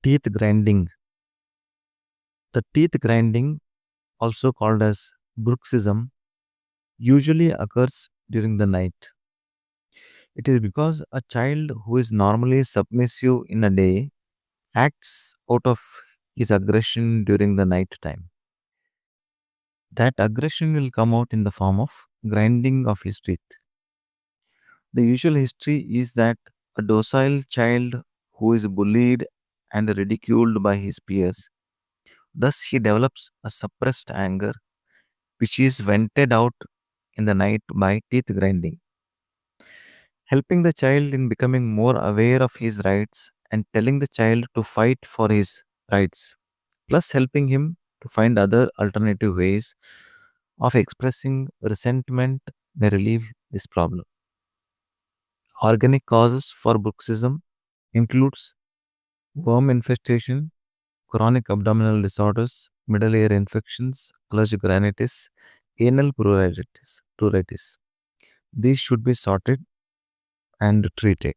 Teeth grinding. The teeth grinding, also called as bruxism, usually occurs during the night. It is because a child who is normally submissive in a day acts out of his aggression during the night time. That aggression will come out in the form of grinding of his teeth. The usual history is that a docile child who is bullied and ridiculed by his peers, thus he develops a suppressed anger which is vented out in the night by teeth grinding, helping the child in becoming more aware of his rights and telling the child to fight for his rights, plus helping him to find other alternative ways of expressing resentment may relieve this problem. Organic causes for bruxism includes worm infestation, chronic abdominal disorders, middle ear infections, allergic rhinitis, anal pruritus. These should be sorted and treated.